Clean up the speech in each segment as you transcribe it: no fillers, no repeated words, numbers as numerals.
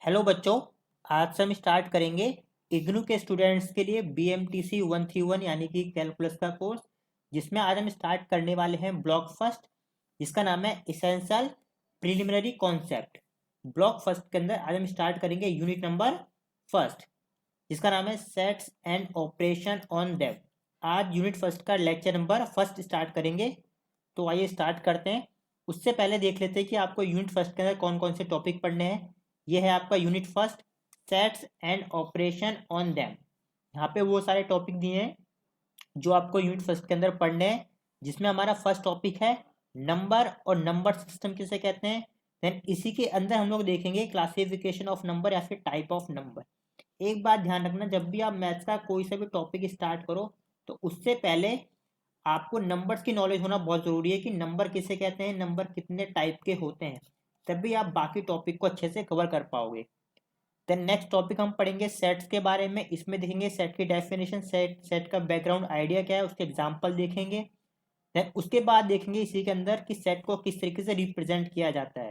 Hello बच्चों, आज से हम स्टार्ट करेंगे इग्नू के स्टूडेंट्स के लिए BMTC 131 यानी कि कैलकुलस का कोर्स, जिसमें आज हम स्टार्ट करने वाले हैं ब्लॉक फर्स्ट, जिसका नाम है essential preliminary concept. Block first के अंदर आज हम स्टार्ट करेंगे यूनिट नंबर फर्स्ट, जिसका नाम है sets and operation on them. आज यूनिट फर्स्ट का लेक्चर नंबर फर्स्ट स्टार्ट करेंगे, तो आइए स्टार्ट करते हैं। उससे पहले देख लेते हैं कि आपको यूनिट फर्स्ट के अंदर कौन कौन से टॉपिक पढ़ने हैं। ये है आपका unit first, sets and operation on them. यहाँ पे वो सारे टॉपिक दिए हैं जो आपको यूनिट फर्स्ट के अंदर पढ़ने हैं, जिसमें हमारा फर्स्ट टॉपिक है नंबर और नंबर सिस्टम किसे कहते हैं। देन इसी के अंदर हम लोग देखेंगे क्लासिफिकेशन ऑफ नंबर या फिर टाइप ऑफ नंबर। एक बात ध्यान रखना, जब भी आप मैथ्स का कोई सा भी टॉपिक स्टार्ट करो तो उससे पहले आपको नंबर्स की नॉलेज होना बहुत ज़रूरी है कि नंबर किसे कहते हैं, नंबर कितने टाइप के होते हैं, तभी आप बाकी टॉपिक को अच्छे से कवर कर पाओगे। देन नेक्स्ट टॉपिक हम पढ़ेंगे सेट्स के बारे में। इसमें देखेंगे सेट की डेफिनेशन, सेट का बैकग्राउंड आइडिया क्या है, उसके एग्जाम्पल देखेंगे। देन उसके बाद देखेंगे इसी के अंदर कि सेट को किस तरीके से रिप्रेजेंट किया जाता है।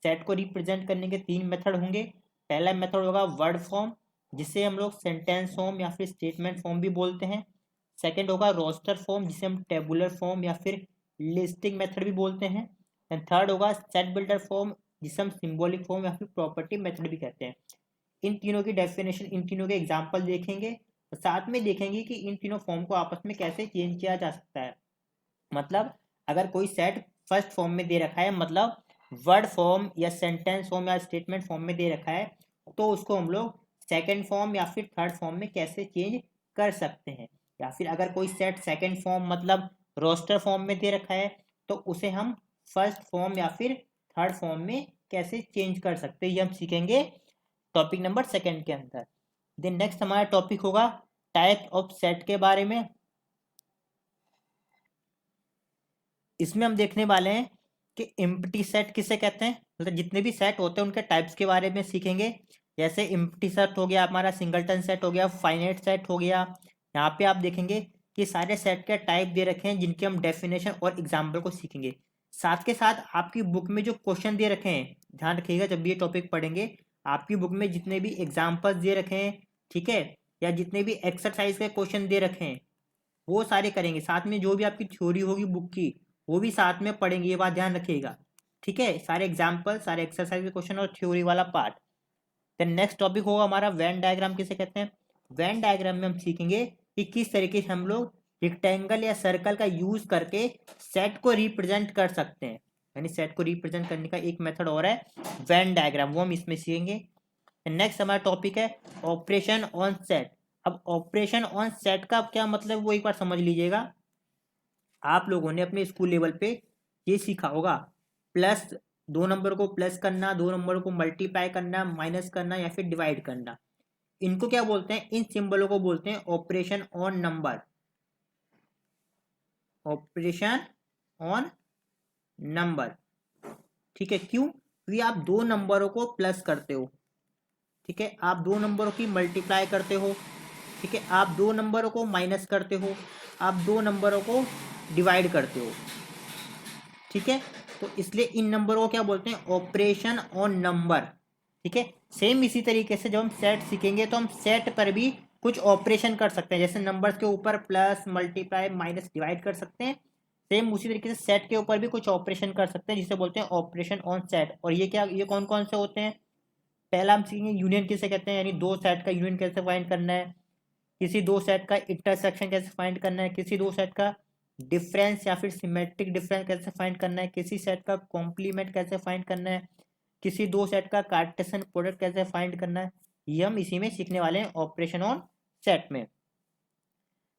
सेट को रिप्रेजेंट करने के 3 मेथड होंगे। पहला मेथड होगा वर्ड फॉर्म, जिसे हम लोग सेंटेंस फॉर्म या फिर स्टेटमेंट फॉर्म भी बोलते हैं। सेकंड होगा रोस्टर फॉर्म, जिसे हम टेबुलर फॉर्म या फिर लिस्टिंग मेथड भी बोलते हैं। एंड थर्ड होगा सेट बिल्डर फॉर्म, जिसे हम सिंबॉलिक फॉर्म या फिर प्रॉपर्टी मेथड भी कहते हैं। इन तीनों की डेफिनेशन, इन तीनों के एग्जाम्पल देखेंगे और साथ में देखेंगे कि इन तीनों फॉर्म को आपस में कैसे चेंज किया जा सकता है। मतलब अगर कोई सेट फर्स्ट फॉर्म में दे रखा है, मतलब वर्ड फॉर्म या सेंटेंस फॉर्म या स्टेटमेंट फॉर्म में दे रखा है, तो उसको हम लोग सेकंड फॉर्म या फिर थर्ड फॉर्म में कैसे चेंज कर सकते हैं। या फिर अगर कोई सेट सेकंड फॉर्म मतलब रोस्टर फॉर्म में दे रखा है, तो उसे हम फर्स्ट फॉर्म या फिर थर्ड फॉर्म में कैसे चेंज कर सकते हैं, ये हम सीखेंगे टॉपिक नंबर सेकंड के अंदर। देन नेक्स्ट हमारा टॉपिक होगा टाइप ऑफ सेट के बारे में। इसमें हम देखने वाले हैं कि एम्प्टी सेट किसे कहते हैं, मतलब जितने भी सेट होते हैं उनके टाइप्स के बारे में सीखेंगे। जैसे एम्प्टी सेट हो गया, हमारा सिंगलटन सेट हो गया, फाइनाइट सेट हो गया। यहाँ पे आप देखेंगे कि सारे सेट के टाइप दे रखे हैं, जिनके हम डेफिनेशन और एग्जाम्पल को सीखेंगे। साथ के साथ आपकी बुक में जो क्वेश्चन दे रखे हैं, ध्यान रखिएगा जब भी ये टॉपिक पढ़ेंगे, आपकी बुक में जितने भी एग्जाम्पल्स दे रखे हैं, ठीक है, या जितने भी एक्सरसाइज के क्वेश्चन दे रखे हैं, वो सारे करेंगे। साथ में जो भी आपकी थ्योरी होगी बुक की, वो भी साथ में पढ़ेंगे, ये बात ध्यान रखिएगा। ठीक है, सारे एग्जाम्पल, सारे एक्सरसाइज के क्वेश्चन और थ्योरी वाला पार्ट। देन नेक्स्ट टॉपिक होगा हमारा वेन डायग्राम किसे कहते हैं। वेन डायग्राम में हम सीखेंगे कि किस तरीके से हम लोग रेक्टेंगल या सर्कल का यूज करके सेट को रिप्रेजेंट कर सकते हैं। यानी सेट को रिप्रेजेंट करने का एक मेथड और है वेन डायग्राम, वो हम इसमें सीखेंगे। नेक्स्ट हमारा टॉपिक है ऑपरेशन ऑन सेट। अब ऑपरेशन ऑन सेट का क्या मतलब, वो एक बार समझ लीजिएगा। आप लोगों ने अपने स्कूल लेवल पे ये सीखा होगा, प्लस दो नंबर को प्लस करना, दो नंबर को मल्टीप्लाई करना, माइनस करना या फिर डिवाइड करना। इनको क्या बोलते हैं, इन सिंबलों को बोलते हैं operation on number. Operation on number, ठीक है। क्यों? क्योंकि आप दो नंबरों को प्लस करते हो, ठीक है, आप दो नंबरों की मल्टीप्लाई करते हो, ठीक है, आप दो नंबरों को माइनस करते हो, आप दो नंबरों को डिवाइड करते हो, ठीक है। तो इसलिए इन नंबरों को क्या बोलते हैं, ऑपरेशन ऑन नंबर, ठीक है। सेम इसी तरीके से जब हम सेट सीखेंगे तो हम सेट पर भी कुछ ऑपरेशन कर सकते हैं, जैसे नंबर्स के ऊपर प्लस मल्टीप्लाई माइनस डिवाइड कर सकते हैं। सेम उसी तरीके से सेट के ऊपर भी कुछ ऑपरेशन कर सकते हैं, जिसे बोलते हैं ऑपरेशन ऑन सेट। और ये क्या, ये कौन कौन से होते हैं। पहला हम सीखेंगे यूनियन किसे कहते हैं, यानी दो सेट का यूनियन कैसे फाइंड करना है, किसी दो सेट का इंटरसेक्शन कैसे फाइंड करना है, किसी दो सेट का डिफरेंस या फिर सिमेट्रिक डिफरेंस कैसे फाइंड करना है, किसी सेट का कॉम्प्लीमेंट कैसे फाइंड करना है, किसी दो सेट का कार्टेशियन प्रोडक्ट कैसे फाइंड करना है। ये हम इसी में सीखने वाले हैं ऑपरेशन ऑन सेट में।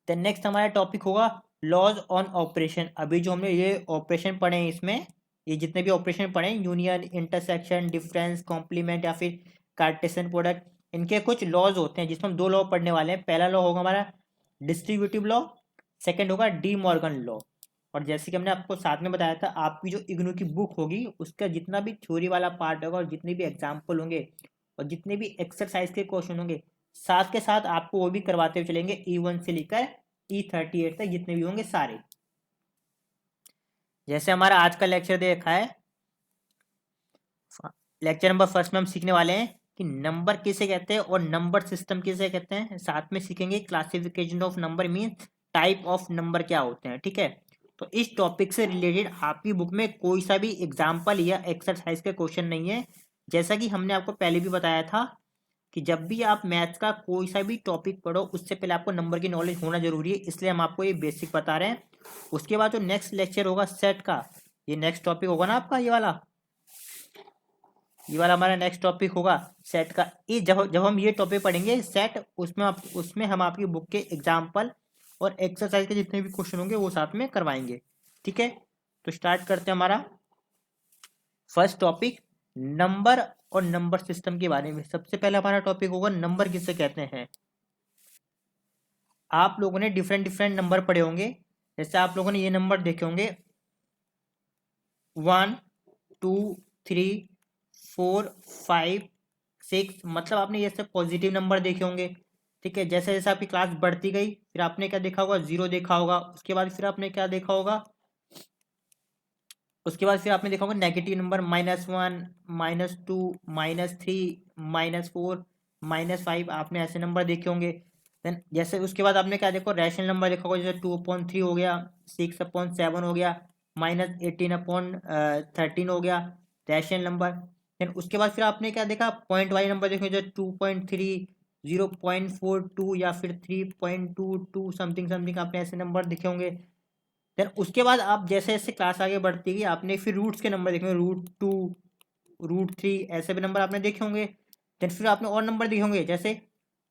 देन नेक्स्ट हमारा टॉपिक होगा लॉज ऑन ऑपरेशन। अभी जो हमने ये ऑपरेशन पढ़े हैं, इसमें ये जितने भी ऑपरेशन पढ़े हैं, यूनियन, इंटरसेक्शन, डिफरेंस, कॉम्प्लीमेंट या फिर कार्टेशियन प्रोडक्ट, इनके कुछ लॉज होते हैं, जिसमें हम दो लॉ पढ़ने वाले हैं। पहला लॉ होगा हमारा डिस्ट्रीब्यूटिव लॉ, सेकेंड होगा डी मॉर्गन लॉ। और जैसे कि हमने आपको साथ में बताया था, आपकी जो इग्नू की बुक होगी उसका जितना भी थ्योरी वाला पार्ट होगा और जितने भी एग्जाम्पल होंगे और जितने भी एक्सरसाइज के क्वेश्चन होंगे, साथ के साथ आपको वो भी करवाते हुए चलेंगे, E1 से लेकर E38 तक जितने भी होंगे सारे। जैसे हमारा आज का लेक्चर देखा है, लेक्चर नंबर फर्स्ट में हम सीखने वाले हैं कि नंबर किसे कहते हैं और नंबर सिस्टम किसे कहते हैं, साथ में सीखेंगे classification of number means type of number क्या होते हैं, ठीक है। तो इस टॉपिक से रिलेटेड आपकी बुक में कोई सा भी एग्जाम्पल या एक्सरसाइज के क्वेश्चन नहीं है। जैसा कि हमने आपको पहले भी बताया था कि जब भी आप मैथ्स का कोई सा भी टॉपिक पढ़ो उससे पहले आपको नंबर की नॉलेज होना जरूरी है, इसलिए हम आपको ये बेसिक बता रहे हैं। उसके बाद जो नेक्स्ट लेक्चर होगा सेट का, ये नेक्स्ट टॉपिक होगा ना आपका, ये वाला हमारा नेक्स्ट टॉपिक होगा सेट का। ये जब जब हम ये टॉपिक पढ़ेंगे सेट, उसमें हम आपकी बुक के एग्जाम्पल और एक्सरसाइज के जितने भी क्वेश्चन होंगे वो साथ में करवाएंगे, ठीक है। तो स्टार्ट करते हैं हमारा फर्स्ट टॉपिक नंबर और नंबर सिस्टम के बारे में। सबसे पहले हमारा टॉपिक होगा नंबर किसे कहते हैं। आप लोगों ने डिफरेंट डिफरेंट नंबर पढ़े होंगे, जैसे आप लोगों ने ये नंबर देखे होंगे 1 2 3 4 5 6, मतलब आपने ये सब पॉजिटिव नंबर देखे होंगे, ठीक है। जैसे जैसे आपकी क्लास बढ़ती गई फिर आपने क्या देखा होगा, 0 देखा होगा। उसके बाद फिर आपने क्या देखा होगा, उसके बाद फिर आपने देखा होगा नेगेटिव नंबर -1 -2 -3 -4 -5, आपने ऐसे नंबर देखे होंगे। देन जैसे उसके बाद आपने क्या देखो, रैशनल नंबर देखा होगा, जैसे 2/3 हो गया, 6/7 हो गया, -18/13 हो गया रैशनल नंबर। देन उसके बाद फिर आपने क्या देखा, पॉइंट वाले नंबर देखे, जैसे 2.3 0.42 या फिर 3.22 समथिंग समथिंग, आपने ऐसे नंबर देखे होंगे। देन उसके बाद आप जैसे जैसे क्लास आगे बढ़ती गई आपने फिर रूट्स के नंबर देखे होंगे, √2 √3 ऐसे भी नंबर आपने देखे होंगे। देन फिर आपने और नंबर देखे होंगे, जैसे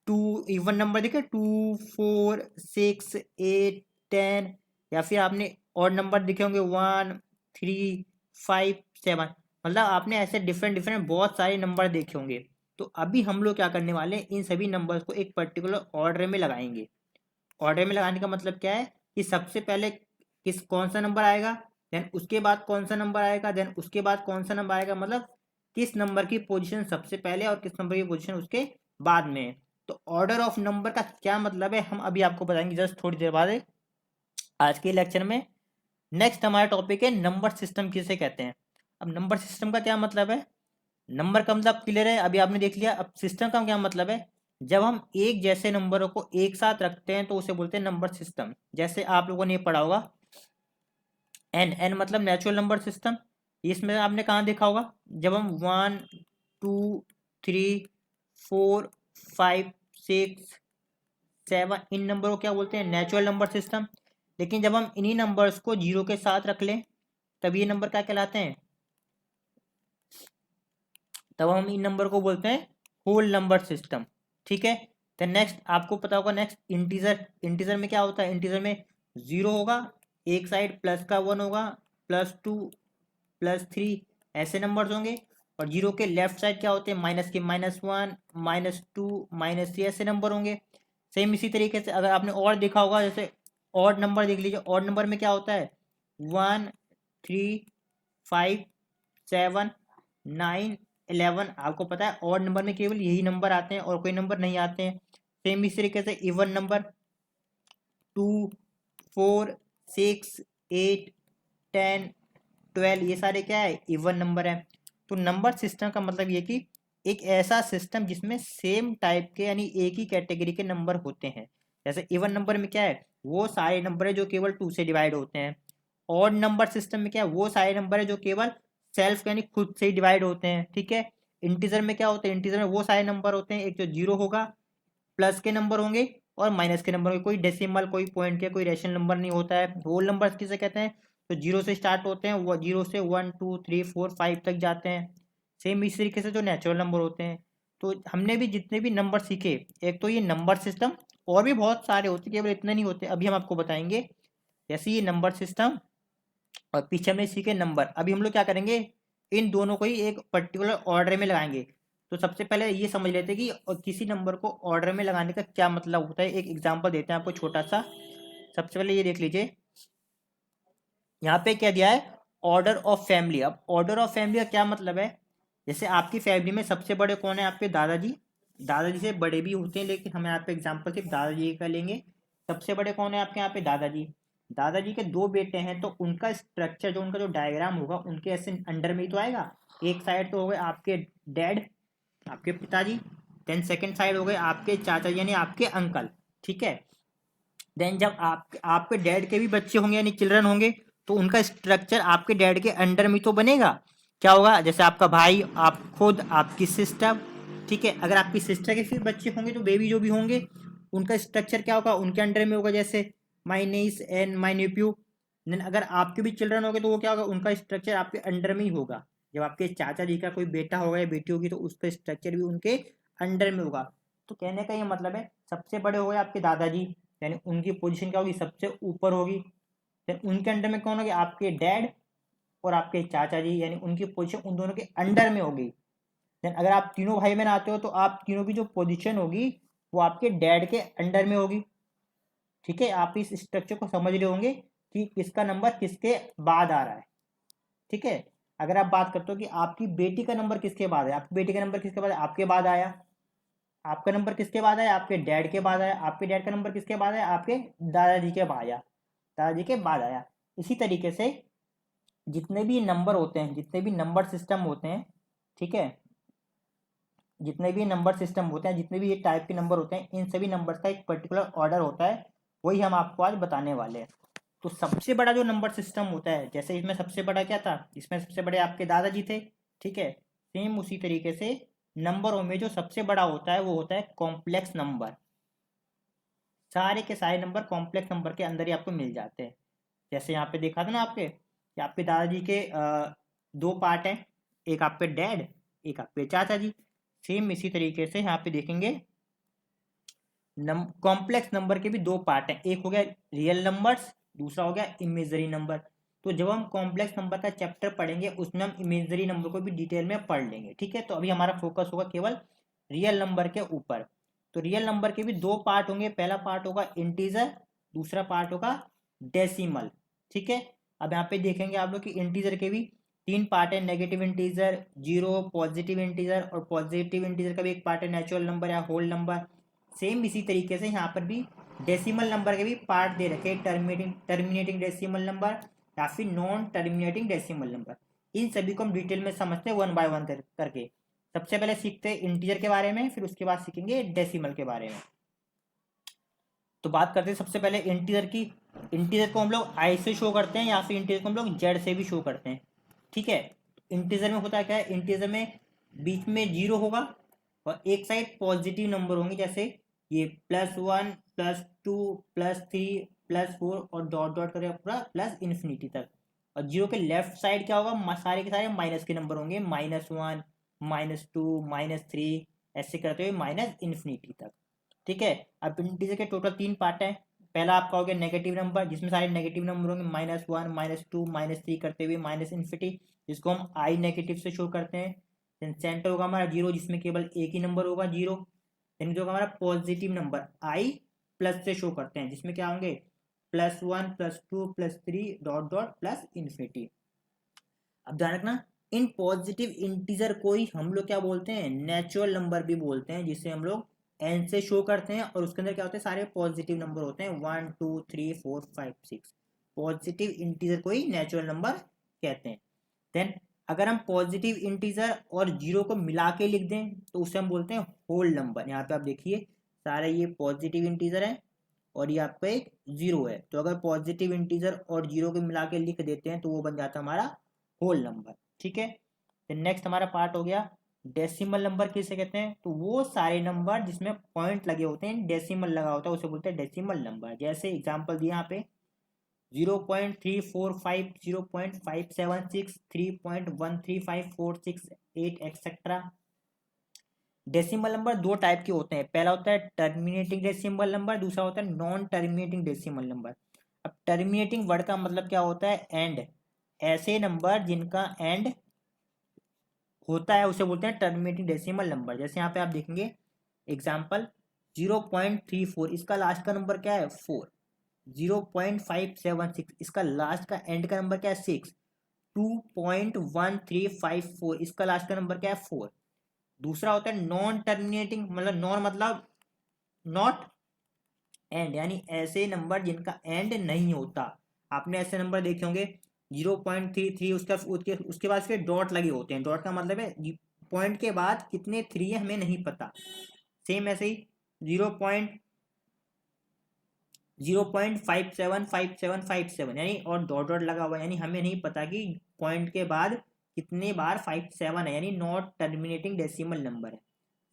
2 इवन नंबर देखे, 2 4 6 8 10, या फिर आपने और नंबर देखे होंगे 1 3 5 7, मतलब आपने ऐसे डिफरेंट डिफरेंट बहुत सारे नंबर देखे होंगे। तो अभी हम लोग क्या करने वाले हैं, इन सभी नंबर्स को एक पर्टिकुलर ऑर्डर में लगाएंगे। ऑर्डर में लगाने का मतलब क्या है कि सबसे पहले कौन सा नंबर आएगा, देन उसके बाद कौन सा नंबर आएगा, देन उसके बाद कौन सा नंबर आएगा, मतलब किस नंबर की पोजीशन सबसे पहले और किस नंबर की पोजीशन उसके बाद में है। तो ऑर्डर ऑफ नंबर का क्या मतलब है हम अभी आपको बताएंगे जस्ट थोड़ी देर बाद आज के लेक्चर में। नेक्स्ट हमारा टॉपिक है नंबर सिस्टम किसे कहते हैं। अब नंबर सिस्टम का क्या मतलब है, नंबर का मतलब क्लियर है, अभी आपने देख लिया। अब सिस्टम का क्या मतलब है, जब हम एक जैसे नंबरों को एक साथ रखते हैं तो उसे बोलते हैं नंबर सिस्टम। जैसे आप लोगों ने ये पढ़ा होगा एन, एन मतलब नेचुरल नंबर सिस्टम। इसमें आपने कहाँ देखा होगा, जब हम 1 2 3 4 5 6 7 इन नंबरों को क्या बोलते हैं, नेचुरल नंबर सिस्टम। लेकिन जब हम इन्हीं नंबर्स को जीरो के साथ रख लें तब ये नंबर क्या कहलाते हैं, तब हम इन नंबर को बोलते हैं होल नंबर सिस्टम, ठीक है। तो नेक्स्ट आपको पता होगा, नेक्स्ट इंटीजर। इंटीजर में क्या होता है, इंटीजर में 0 होगा, एक साइड प्लस का 1 होगा, +2 +3 ऐसे नंबर्स होंगे, और जीरो के लेफ्ट साइड क्या होते हैं, माइनस के -1 -2 -3 ऐसे नंबर होंगे। सेम इसी तरीके से अगर आपने और देखा होगा, जैसे ऑड नंबर देख लीजिए, ऑड नंबर में क्या होता है 1 3 5 7 9 11, आपको पता है ऑड नंबर में केवल यही नंबर आते हैं और कोई नंबर नहीं आते हैं। सेम इस तरीके से इवन नंबर 2 4 6 8 10 12 ये सारे क्या है, इवन नंबर है। तो नंबर सिस्टम का मतलब ये कि एक ऐसा सिस्टम जिसमें सेम टाइप के यानी एक ही कैटेगरी के नंबर होते हैं। जैसे इवन नंबर में क्या है, वो सारे नंबर है जो केवल 2 से डिवाइड होते हैं। ऑड नंबर सिस्टम में क्या है, वो सारे नंबर है जो केवल सेल्फ यानी खुद से ही डिवाइड होते हैं, ठीक है। इंटीजर में क्या होता है, इंटीजर में वो सारे नंबर होते हैं, एक जो जीरो होगा, प्लस के नंबर होंगे और माइनस के नंबर होंगे, कोई डेसिमल कोई पॉइंट के कोई रेशनल नंबर नहीं होता है। होल नंबर किसे कहते हैं, तो जीरो से स्टार्ट होते हैं, वो जीरो से 1 2 3 4 5 तक जाते हैं। सेम इस तरीके से जो नेचुरल नंबर होते हैं। तो हमने भी जितने भी नंबर सीखे, एक तो ये नंबर सिस्टम, और भी बहुत सारे होते केवल इतने नहीं होते, अभी हम आपको बताएंगे। जैसे ये नंबर सिस्टम और पीछे हमने सीखे नंबर, अभी हम लोग क्या करेंगे, इन दोनों को ही एक पर्टिकुलर ऑर्डर में लगाएंगे। तो सबसे पहले ये समझ लेते हैं कि किसी नंबर को ऑर्डर में लगाने का क्या मतलब होता है। एक एग्जांपल देते हैं आपको छोटा सा। सबसे पहले ये देख लीजिए, यहाँ पे क्या दिया है, ऑर्डर ऑफ फैमिली। अब ऑर्डर ऑफ फैमिली का क्या मतलब है, जैसे आपकी फैमिली में सबसे बड़े कौन है, आपके दादाजी। दादाजी से बड़े भी होते हैं लेकिन हम यहाँ पे एग्जांपल सिर्फ दादाजी का लेंगे। सबसे बड़े कौन है आपके यहाँ पे, दादाजी। दादाजी के दो बेटे हैं तो उनका स्ट्रक्चर उनका जो डायग्राम होगा उनके ऐसे अंडर में ही तो आएगा। एक साइड तो हो गए आपके डैड, आपके पिताजी। देन सेकंड साइड हो गए आपके चाचा यानी आपके अंकल, ठीक है। देन जब आपके डैड के भी बच्चे होंगे यानी चिल्ड्रन होंगे, तो उनका स्ट्रक्चर आपके डैड के अंडर में तो बनेगा। क्या होगा, जैसे आपका भाई, आप खुद, आपकी सिस्टर, ठीक है। अगर आपकी सिस्टर के फिर बच्चे होंगे तो बेबी जो भी होंगे उनका स्ट्रक्चर क्या होगा, उनके अंडर में होगा, जैसे माई नीस एंड माई नेफ्यू। देन अगर आपके भी चिल्ड्रन होंगे तो वो क्या होगा, उनका स्ट्रक्चर आपके अंडर में ही होगा। जब आपके चाचा जी का कोई बेटा होगा या बेटी होगी तो उसका स्ट्रक्चर भी उनके अंडर में होगा। तो कहने का ये मतलब है, सबसे बड़े हो गए आपके दादाजी, यानी उनकी पोजीशन क्या होगी, सबसे ऊपर होगी। फिर उनके अंडर में कौन होगी, आपके डैड और आपके चाचा जी, यानी उनकी पोजीशन उन दोनों के अंडर में होगी। देन अगर आप तीनों भाई बहन आते हो तो आप तीनों की जो पोजीशन होगी वो आपके डैड के अंडर में होगी, ठीक है। आप इस स्ट्रक्चर को समझ रहे होंगे कि किसका नंबर किसके बाद आ रहा है, ठीक है। अगर आप बात करते हो कि आपकी बेटी का नंबर किसके बाद है, आपकी बेटी का नंबर किसके बाद है, आपके बाद आया। आपका नंबर किसके बाद आया, आपके डैड के बाद आया। आपके डैड का नंबर किसके बाद आया, आपके दादाजी के बाद आया, दादाजी के बाद आया। इसी तरीके से जितने भी नंबर होते हैं, जितने भी नंबर सिस्टम होते हैं, ठीक है, जितने भी नंबर सिस्टम होते हैं, जितने भी ये टाइप के नंबर होते हैं, इन सभी नंबर्स का एक पर्टिकुलर ऑर्डर होता है, वही हम आपको आज बताने वाले हैं। तो सबसे बड़ा जो नंबर सिस्टम होता है, जैसे इसमें सबसे बड़ा क्या था, इसमें सबसे बड़े आपके दादाजी थे, ठीक है। सेम उसी तरीके से नंबरों में जो सबसे बड़ा होता है वो होता है कॉम्प्लेक्स नंबर। सारे के सारे नंबर कॉम्प्लेक्स नंबर के अंदर ही आपको मिल जाते हैं। जैसे यहाँ पे देखा था ना आपके कि आपके दादाजी के दो पार्ट हैं, एक आपके डैड, एक आपके चाचा जी। सेम इसी तरीके से यहाँ पे देखेंगे कॉम्प्लेक्स नंबर के भी दो पार्ट हैं, एक हो गया रियल नंबर्स, दूसरा हो गया इमेजरी नंबर। तो जब हम कॉम्प्लेक्स नंबर का चैप्टर पढ़ेंगे उसमें हम इमेजरी नंबर को भी डिटेल में पढ़ लेंगे, ठीक है। तो अभी हमारा फोकस होगा केवल रियल नंबर के ऊपर। तो रियल नंबर के भी दो पार्ट होंगे, पहला पार्ट होगा इंटीजर, दूसरा पार्ट होगा डेसिमल, ठीक है। अब यहाँ पे देखेंगे आप लोग कि इंटीजर के भी तीन पार्ट है, negative integer, zero, positive integer, और पॉजिटिव इंटीजर का भी एक पार्ट है नेचुरल नंबर या होल नंबर। सेम इसी तरीके से यहाँ पर भी डेसिमल नंबर के भी पार्ट दे रखे, टर्मिनेटिंग डेसिमल नंबर या फिर नॉन टर्मिनेटिंग डेसिमल नंबर। इन सभी को हम डिटेल में समझते हैं वन बाय वन करके। सबसे पहले सीखते हैं इंटीजर के बारे में, फिर उसके बाद सीखेंगे डेसिमल के बारे में। तो बात करते हैं सबसे पहले इंटीजर की। इंटीजर को हम लोग आई से शो करते हैं या फिर इंटीजर को हम लोग जेड से भी शो करते हैं, ठीक है। इंटीजर में होता क्या है, इंटीजर में बीच में जीरो होगा और एक साइड पॉजिटिव नंबर होंगे, जैसे ये +1 +2 +3 +4 और डॉट डॉट करके पूरा प्लस इन्फिनिटी तक। और जीरो के लेफ्ट साइड क्या होगा, सारे के सारे माइनस के नंबर होंगे, -1 -2 -3 ऐसे करते हुए माइनस इन्फिनिटी तक, ठीक है। अब इंटीजर के टोटल तीन पार्ट हैं। पहला आपका हो गया नेगेटिव नंबर, जिसमें सारे नेगेटिव नंबर होंगे, -1 -2 -3 करते हुए माइनस इन्फिनिटी, जिसको हम आई नेगेटिव से शो करते हैं। देन सेंटर होगा हमारा जीरो, जिसमें केवल एक ही नंबर होगा जीरो। देन जो हमारा पॉजिटिव नंबर आई प्लस से शो करते हैं, जिसमें क्या होंगे +1 +2 +3 डॉट डॉट प्लस इन्फिनिटी। अब ध्यान रखना, इन पॉजिटिव इंटीजर को ही हम लोग क्या बोलते हैं, नेचुरल नंबर भी बोलते हैं, जिसे हम लोग एन से शो करते हैं। और उसके अंदर क्या होते हैं, सारे पॉजिटिव नंबर होते हैं, 1 2 3 4 5 6। पॉजिटिव इंटीजर को ही नेचुरल नंबर कहते हैं। देन अगर हम पॉजिटिव इंटीजर और जीरो को मिला के लिख दें तो उसे हम बोलते हैं होल नंबर। यहाँ पे आप देखिए सारे ये पॉजिटिव इंटीजर है और ये आपका एक जीरो है, तो अगर पॉजिटिव इंटीजर और जीरो को मिला के लिख देते हैं तो वो बन जाता है हमारा होल नंबर, ठीक है। नेक्स्ट हमारा पार्ट हो गया डेसिमल नंबर किसे कहते हैं, तो वो सारे नंबर जिसमें पॉइंट लगे होते हैं, डेसिमल लगा होता है, उसे बोलते हैं डेसिमल नंबर। जैसे एग्जांपल दिया यहाँ पे 0.345 0.576 3.13546 एक्सेट्रा। डेसिमल नंबर दो टाइप के होते हैं, पहला होता है टर्मिनेटिंग डेसिमल नंबर, दूसरा होता है नॉन टर्मिनेटिंग डेसिमल नंबर। अब टर्मिनेटिंग वर्ड का मतलब क्या होता है, एंड। ऐसे नंबर जिनका एंड होता है उसे बोलते हैं टर्मिनेटिंग डेसिमल नंबर। जैसे यहाँ पे आप देखेंगे एग्जाम्पल 0.34, इसका लास्ट का नंबर क्या है 4। 0.576, इसका लास्ट का एंड का नंबर क्या है 6। 2.1354, इसका लास्ट का नंबर क्या है 4। दूसरा होता है नॉन टर्मिनेटिंग, मतलब नॉन मतलब नॉट एंड, यानी ऐसे नंबर जिनका एंड नहीं होता। आपने ऐसे नंबर देखे होंगे 0.33, उसके उसके बाद फिर डॉट लगे होते हैं। डॉट का मतलब है पॉइंट के बाद कितने 3 है हमें नहीं पता। सेम ऐसे ही 0.575757 यानी और डॉट डॉट लगा हुआ है, यानी हमें नहीं पता कि पॉइंट के बाद कितने बार 57 है, यानी नॉट टर्मिनेटिंग डेसिमल नंबर है।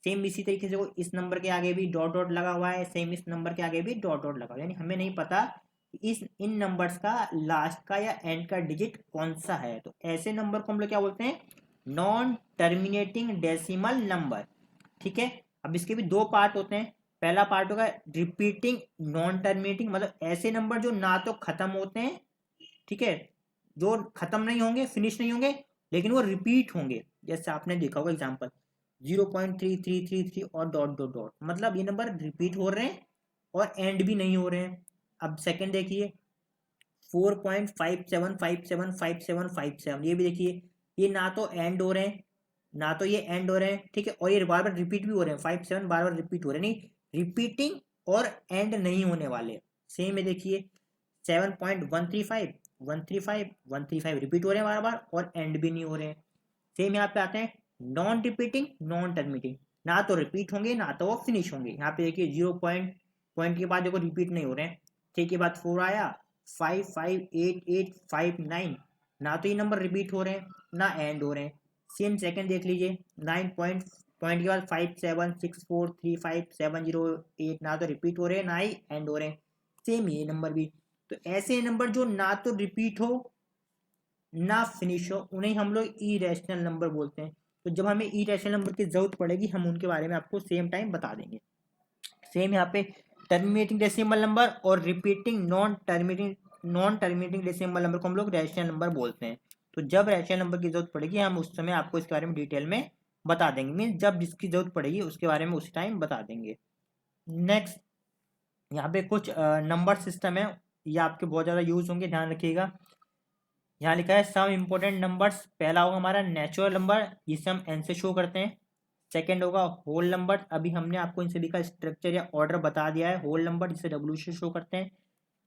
सेम इसी तरीके से वो इस नंबर के आगे भी डॉट डॉट लगा हुआ है, सेम इस नंबर के आगे भी डॉट डॉट लगा हुआ है, यानी हमें नहीं पता इस इन नंबर्स का लास्ट का या एंड का डिजिट कौन सा है। तो ऐसे नंबर को हम लोग क्या बोलते हैं, नॉन टर्मिनेटिंग डेसिमल नंबर। ठीक है, अब इसके भी दो पार्ट होते हैं। पहला पार्ट होगा रिपीटिंग नॉन टर्मिनेटिंग, मतलब ऐसे नंबर जो ना तो खत्म होते हैं, ठीक है, जो खत्म नहीं होंगे, फिनिश नहीं होंगे, लेकिन वो रिपीट होंगे। जैसे आपने देखा होगा एग्जांपल 0.3333 और डॉट डॉट डॉट, मतलब ये नंबर रिपीट हो रहे हैं और एंड भी नहीं हो रहे हैं। अब सेकंड देखिए 4.57575757, ये भी देखिए ये ना तो एंड हो रहे हैं, ना तो ये एंड हो रहे हैं, ठीक है, और ये बार बार रिपीट भी हो रहे हैं, 57 बार बार रिपीट हो रहे हैं, नहीं रिपीटिंग और एंड नहीं होने वाले। सेम है देखिए 7.135 रिपीट हो रहे हैं बार बार और एंड भी नहीं हो रहे हैं। सेम यहाँ पे आते हैं नॉन रिपीटिंग नॉन टर्मिनेटिंग, ना तो रिपीट होंगे ना तो वो फिनिश होंगे। यहाँ पे देखिए 0 पॉइंट के बाद देखो रिपीट नहीं हो रहे हैं, 3 के बाद 4 आया, 55889, ना तो ये नंबर रिपीट हो रहे हैं ना एंड हो रहे हैं। सेम सेकंड देख लीजिए 9 पॉइंट के बाद 57643570 ना तो रिपीट हो रहे हैं ना ही एंड हो रहे हैं। सेम ये नंबर भी। तो ऐसे नंबर जो ना तो रिपीट हो ना फिनिश हो, उन्हें हम लोग इरेशनल नंबर बोलते हैं। तो जब हमें इरेशनल नंबर की जरूरत पड़ेगी हम उनके बारे में आपको सेम टाइम बता देंगे। सेम यहाँ पे टर्मिनेटिंग डेसिमल नंबर और repeating non terminating decimal number को हम लोग रैशनल नंबर बोलते हैं। तो जब रैशनल नंबर की जरूरत पड़ेगी हम उस समय आपको इसके बारे में डिटेल में बता देंगे, मीन्स जब जिसकी जरूरत पड़ेगी उसके बारे में उसी टाइम बता देंगे। नेक्स्ट यहाँ पे कुछ नंबर सिस्टम है, ये आपके बहुत ज़्यादा यूज होंगे, ध्यान रखिएगा। यहाँ लिखा है सम इम्पोर्टेंट नंबर्स। पहला होगा हमारा नेचुरल नंबर, जिसे हम एन से शो करते हैं। सेकेंड होगा होल नंबर, अभी हमने आपको इन सभी का स्ट्रक्चर या ऑर्डर बता दिया है। होल नंबर जिसे डब्ल्यू से शो करते हैं।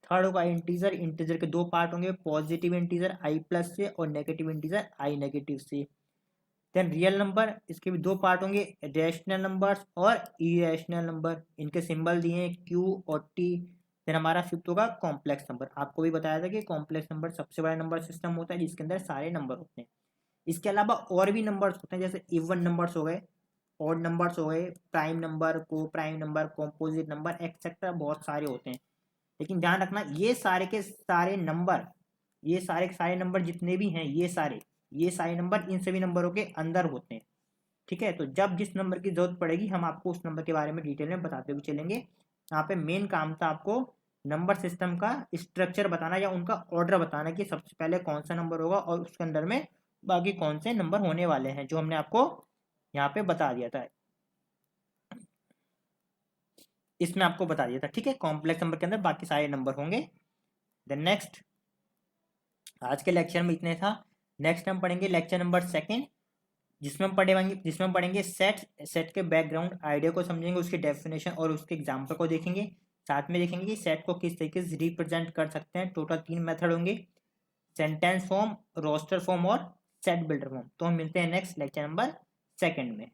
थर्ड होगा इंटीजर, इंटीजर के दो पार्ट होंगे, पॉजिटिव इंटीजर आई प्लस से और नेगेटिव इंटीजर आई नेगेटिव से। देन रियल नंबर, इसके भी दो पार्ट होंगे, रैशनल नंबर्स और इरेशनल नंबर, इनके सिंबल दिए हैं क्यू और टी। देन हमारा फिफ्थ होगा कॉम्प्लेक्स नंबर, आपको भी बताया था कि कॉम्प्लेक्स नंबर सबसे बड़ा नंबर सिस्टम होता है जिसके अंदर सारे नंबर होते हैं। इसके अलावा और भी नंबर्स होते हैं, जैसे इवन नंबर्स हो गए, ऑड नंबर्स हो गए, प्राइम नंबर, को prime number, composite number etcetera, बहुत सारे होते हैं। लेकिन ध्यान रखना ये सारे के सारे नंबर, ये सारे के सारे नंबर जितने भी हैं ये सारे नंबर इन सभी नंबरों के अंदर होते हैं। ठीक है, तो जब जिस नंबर की जरूरत पड़ेगी हम आपको उस नंबर के बारे में डिटेल में बताते हुए चलेंगे। यहाँ पे मेन काम था आपको नंबर सिस्टम का स्ट्रक्चर बताना या उनका ऑर्डर बताना कि सबसे पहले कौन सा नंबर होगा और उसके अंदर में बाकी कौन से नंबर होने वाले हैं, जो हमने आपको यहाँ पे बता दिया था, इसमें आपको बता दिया था। ठीक है, कॉम्प्लेक्स नंबर के अंदर बाकी सारे नंबर होंगे। देन नेक्स्ट, आज के लेक्चर में इतने था। नेक्स्ट हम पढ़ेंगे लेक्चर नंबर सेकेंड, जिसमें हम पढ़ेंगे सेट के बैकग्राउंड आइडिया को समझेंगे, उसके डेफिनेशन और उसके एग्जाम्पल को देखेंगे। साथ में देखेंगे कि सेट को किस तरीके से रिप्रेजेंट कर सकते हैं। टोटल 3 मेथड होंगे, सेंटेंस फॉर्म, रोस्टर फॉर्म और सेट बिल्डर फॉर्म। तो हम मिलते हैं नेक्स्ट लेक्चर नंबर सेकेंड में।